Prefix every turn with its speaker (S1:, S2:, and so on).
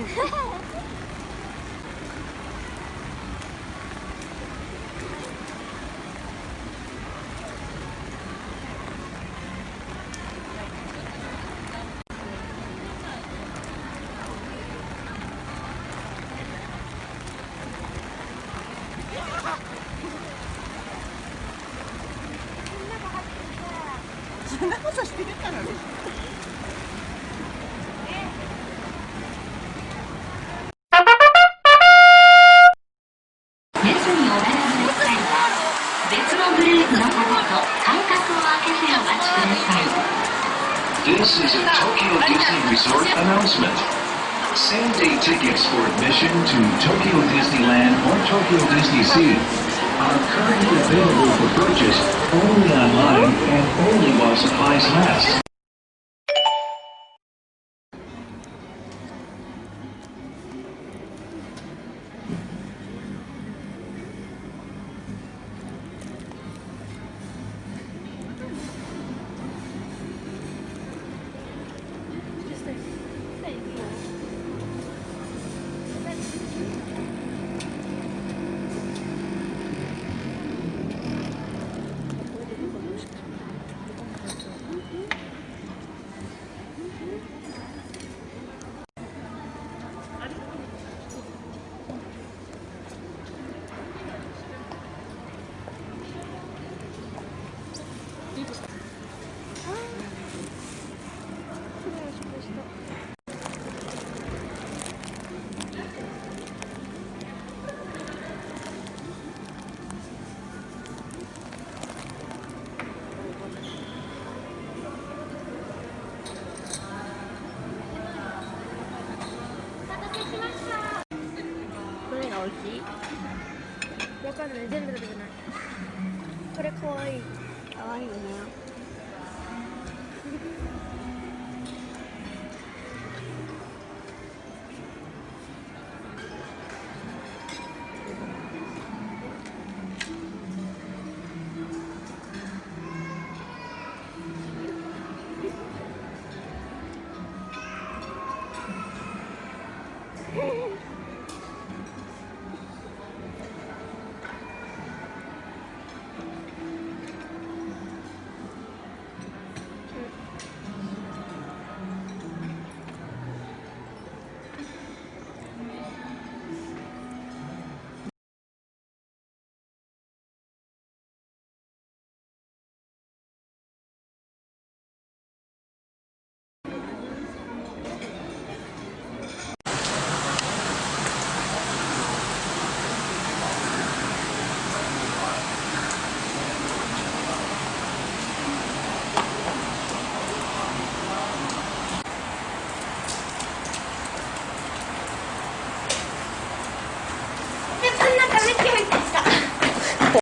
S1: そんなことしてるからね。
S2: 列にお並びの際は、別のグループの方と間隔を空けてお待ちください。
S3: This is a Tokyo Disney Resort announcement. Same-day tickets for admission to Tokyo Disneyland or Tokyo Disney Sea are currently available for purchase only online and only while supplies last.
S4: どれが美味しい？わかんない、全部食べてない。これかわいい。
S1: 可愛いよね。